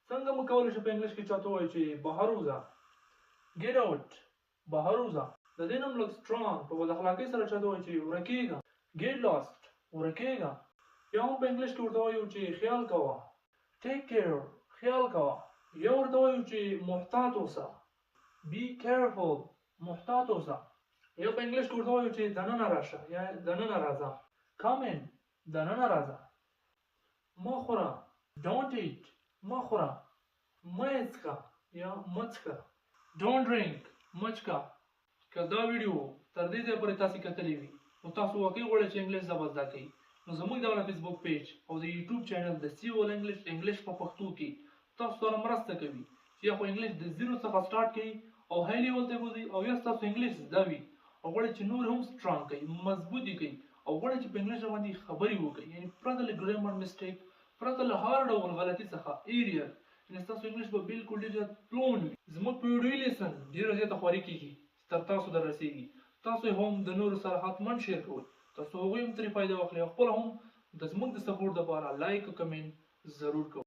څنګه موږ کولی شو په انګلیش کې چاته وایو چې بهر وځه، get out، بهر وځه. د دې نوم لږ strong په بد اخلاقۍ سره چاته وایو چې ورکېږه، get lost، ورکېږه. یا هم په انګلیش کې ورته وایو چې خیال کوه، take care، خیال کوه. یا ورته وایو چې محتاط اوسه، be careful، محتاط اوسه. یا په انګلیش کې ورته وایو چې دننه راشه یا دننه راځه، come in، دننه راځه. مه خوره، don't eat، مه خوره. مه څښه یا مه څښه، don't drink، مه څښه. که دا ویډیو تر دې ځایه پورې تاسې کتلی وي نو تاسو واقعي غواړئ چې انګلیش ژبه زده کړئ، نو زموږ دغه فیسبوک پیج او د یوټیوب چینل د سیول انګلیش په پښتو کې تاسو سره مرسته کوي چې یا خو انګلیش د زیرو څخه سٹارټ کړئ او های لیول ته بوځئ، او یا ستاسو انګلیش زده وي او غواړئ چې نور هم سټرانګ کړئ، مضبوط یې کړئ، او غواړئ چې په انګلیش باندې خبرې وکړئ، یعنې پرته له ګرامر مسټیک، پرته له هر ډول غلطي څخه ایریل، یعنې ستاسو انګلیش به بالکل ډېر زیات فلوئنټ وي. زموږ په ویډیوي لیسن ډېره زیاته خواري کېږي تر تاسو در رسېږي. تاسو هم د نورو سره حتما شیر کوئ ترڅو هغوی هم ترې فایده واخلي، او خپله هم د زموږ د سپورټ دپاره لایک او کمنټ ضرور کوئ.